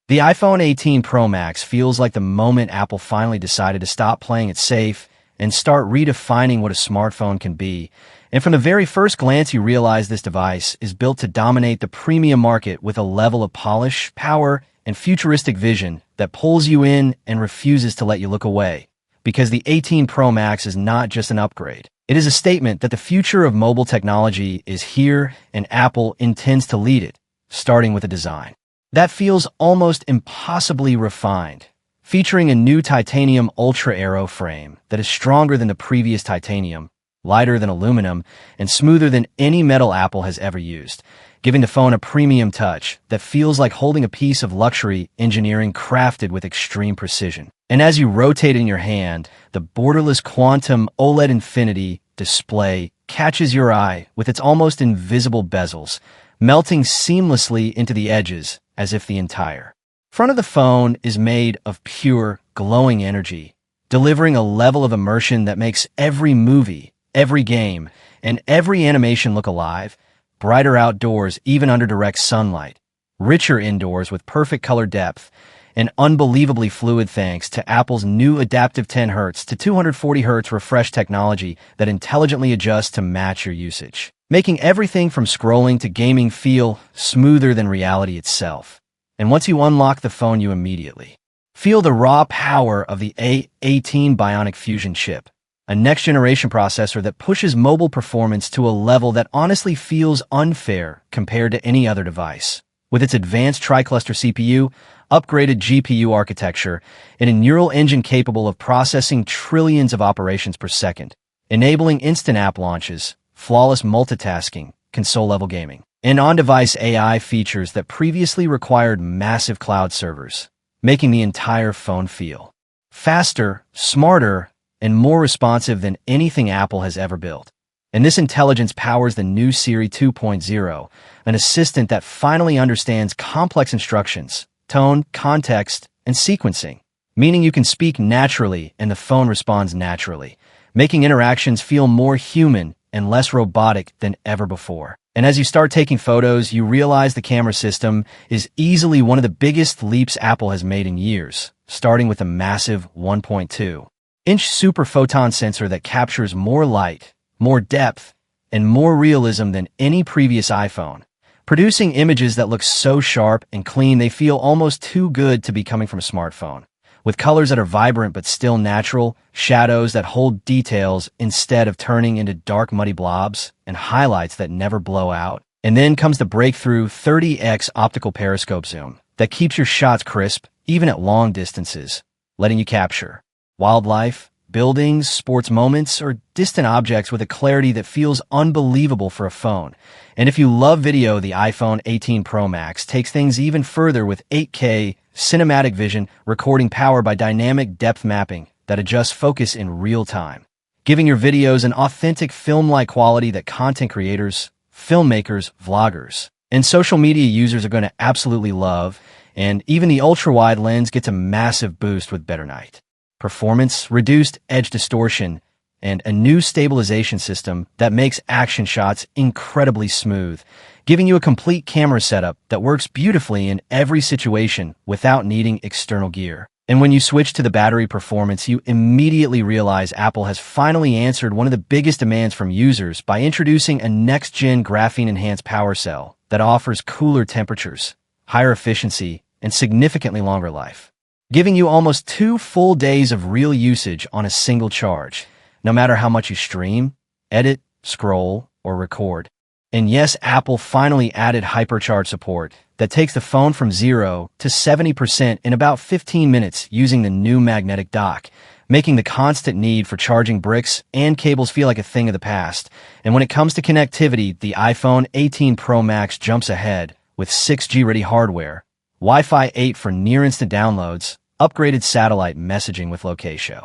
The iPhone 18 Pro Max feels like the moment Apple finally decided to stop playing it safe and start redefining what a smartphone can be. And from the very first glance, you realize this device is built to dominate the premium market with a level of polish, power, and futuristic vision that pulls you in and refuses to let you look away. Because the 18 Pro Max is not just an upgrade. It is a statement that the future of mobile technology is here and Apple intends to lead it, starting with the design. That feels almost impossibly refined, featuring a new titanium Ultra Aero frame that is stronger than the previous titanium, lighter than aluminum, and smoother than any metal Apple has ever used, giving the phone a premium touch that feels like holding a piece of luxury engineering crafted with extreme precision. And as you rotate in your hand, the borderless Quantum OLED Infinity display catches your eye with its almost invisible bezels, melting seamlessly into the edges as if the entire front of the phone is made of pure, glowing energy, delivering a level of immersion that makes every movie, every game, and every animation look alive, brighter outdoors even under direct sunlight, richer indoors with perfect color depth, and unbelievably fluid thanks to Apple's new adaptive 10Hz to 240Hz refresh technology that intelligently adjusts to match your usage, making everything from scrolling to gaming feel smoother than reality itself. And once you unlock the phone, you immediately feel the raw power of the A18 Bionic Fusion chip, a next-generation processor that pushes mobile performance to a level that honestly feels unfair compared to any other device. With its advanced tri-cluster CPU, upgraded GPU architecture, and a neural engine capable of processing trillions of operations per second, enabling instant app launches, flawless multitasking, console-level gaming, and on-device AI features that previously required massive cloud servers, making the entire phone feel faster, smarter, and more responsive than anything Apple has ever built. And this intelligence powers the new Siri 2.0, an assistant that finally understands complex instructions, tone, context, and sequencing, meaning you can speak naturally and the phone responds naturally, making interactions feel more human and less robotic than ever before. And as you start taking photos, you realize the camera system is easily one of the biggest leaps Apple has made in years, starting with a massive 1.2-inch super photon sensor that captures more light, more depth, and more realism than any previous iPhone, producing images that look so sharp and clean they feel almost too good to be coming from a smartphone. With colors that are vibrant but still natural, shadows that hold details instead of turning into dark muddy blobs, and highlights that never blow out. And then comes the breakthrough 30x optical periscope zoom that keeps your shots crisp even at long distances, letting you capture wildlife, buildings, sports moments, or distant objects with a clarity that feels unbelievable for a phone. And if you love video, the iPhone 18 Pro Max takes things even further with 8K cinematic vision recording powered by dynamic depth mapping that adjusts focus in real time, giving your videos an authentic film-like quality that content creators, filmmakers, vloggers, and social media users are going to absolutely love. And even the ultra-wide lens gets a massive boost with better night performance, reduced edge distortion, and a new stabilization system that makes action shots incredibly smooth, giving you a complete camera setup that works beautifully in every situation without needing external gear. And when you switch to the battery performance, you immediately realize Apple has finally answered one of the biggest demands from users by introducing a next-gen graphene-enhanced power cell that offers cooler temperatures, higher efficiency, and significantly longer life, giving you almost 2 full days of real usage on a single charge, no matter how much you stream, edit, scroll, or record. And yes, Apple finally added hypercharge support that takes the phone from 0 to 70% in about 15 minutes using the new magnetic dock, making the constant need for charging bricks and cables feel like a thing of the past. And when it comes to connectivity, the iPhone 18 Pro Max jumps ahead with 6G-ready hardware, Wi-Fi 8 for near-instant downloads, upgraded satellite messaging with location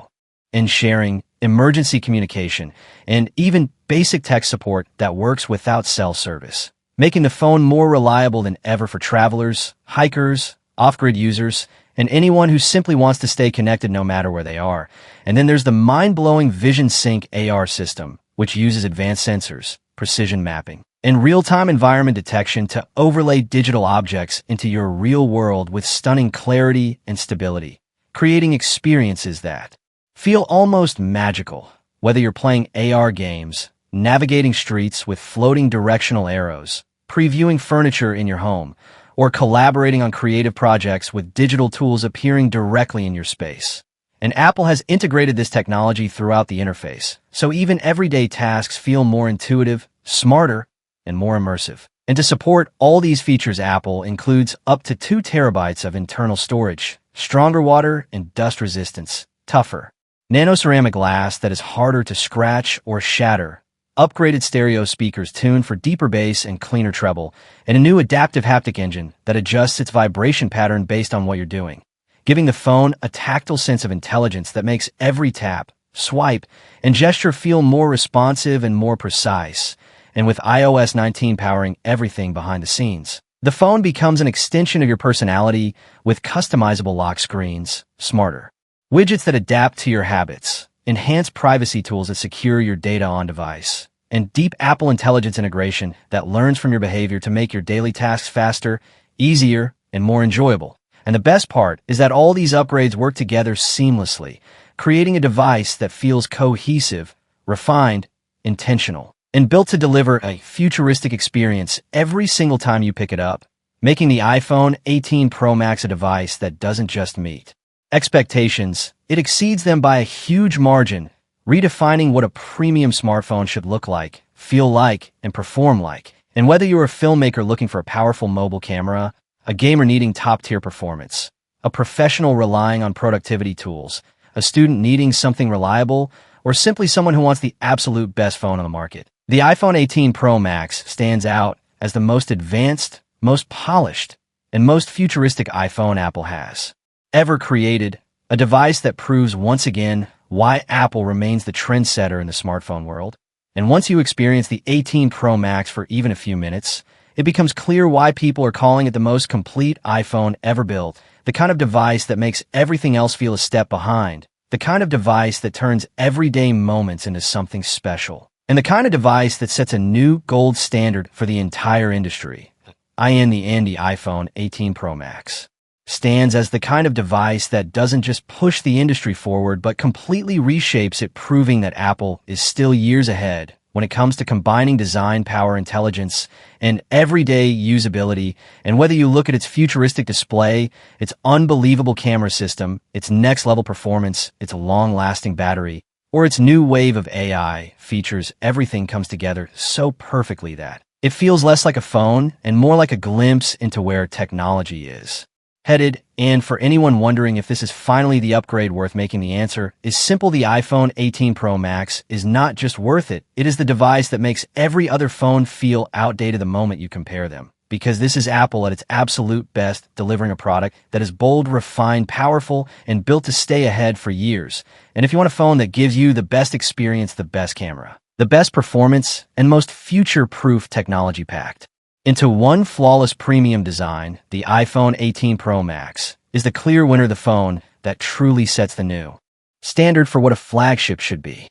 and sharing, emergency communication, and even basic tech support that works without cell service, making the phone more reliable than ever for travelers, hikers, off-grid users, and anyone who simply wants to stay connected no matter where they are. And then there's the mind-blowing Vision Sync AR system, which uses advanced sensors, precision mapping, and real-time environment detection to overlay digital objects into your real world with stunning clarity and stability, creating experiences that feel almost magical. Whether you're playing AR games, navigating streets with floating directional arrows, previewing furniture in your home, or collaborating on creative projects with digital tools appearing directly in your space. And Apple has integrated this technology throughout the interface, so even everyday tasks feel more intuitive, smarter, and more immersive. And to support all these features, Apple includes up to 2 terabytes of internal storage, stronger water and dust resistance, tougher nanoceramic glass that is harder to scratch or shatter, upgraded stereo speakers tuned for deeper bass and cleaner treble, and a new adaptive haptic engine that adjusts its vibration pattern based on what you're doing, giving the phone a tactile sense of intelligence that makes every tap, swipe, and gesture feel more responsive and more precise. And with iOS 19 powering everything behind the scenes, the phone becomes an extension of your personality with customizable lock screens, smarter widgets that adapt to your habits, enhanced privacy tools that secure your data on device, and deep Apple Intelligence integration that learns from your behavior to make your daily tasks faster, easier, and more enjoyable. And the best part is that all these upgrades work together seamlessly, creating a device that feels cohesive, refined, intentional, and built to deliver a futuristic experience every single time you pick it up, making the iPhone 18 Pro Max a device that doesn't just meet expectations, it exceeds them by a huge margin, redefining what a premium smartphone should look like, feel like, and perform like. And whether you're a filmmaker looking for a powerful mobile camera, a gamer needing top-tier performance, a professional relying on productivity tools, a student needing something reliable, or simply someone who wants the absolute best phone on the market, the iPhone 18 Pro Max stands out as the most advanced, most polished, and most futuristic iPhone Apple has ever created, a device that proves once again why Apple remains the trendsetter in the smartphone world. And once you experience the 18 Pro Max for even a few minutes, it becomes clear why people are calling it the most complete iPhone ever built, the kind of device that makes everything else feel a step behind, the kind of device that turns everyday moments into something special, and the kind of device that sets a new gold standard for the entire industry. The iPhone 18 Pro Max stands as the kind of device that doesn't just push the industry forward but completely reshapes it, proving that Apple is still years ahead when it comes to combining design, power, intelligence, and everyday usability. And whether you look at its futuristic display, its unbelievable camera system, its next-level performance, its long-lasting battery, or its new wave of AI features, everything comes together so perfectly that it feels less like a phone and more like a glimpse into where technology is headed. And for anyone wondering if this is finally the upgrade worth making, the answer is simple. The iPhone 18 Pro Max is not just worth it, it is the device that makes every other phone feel outdated the moment you compare them. Because this is Apple at its absolute best, delivering a product that is bold, refined, powerful, and built to stay ahead for years. And if you want a phone that gives you the best experience, the best camera, the best performance, and most future-proof technology packed into one flawless premium design, the iPhone 18 Pro Max is the clear winner, the phone that truly sets the new standard for what a flagship should be.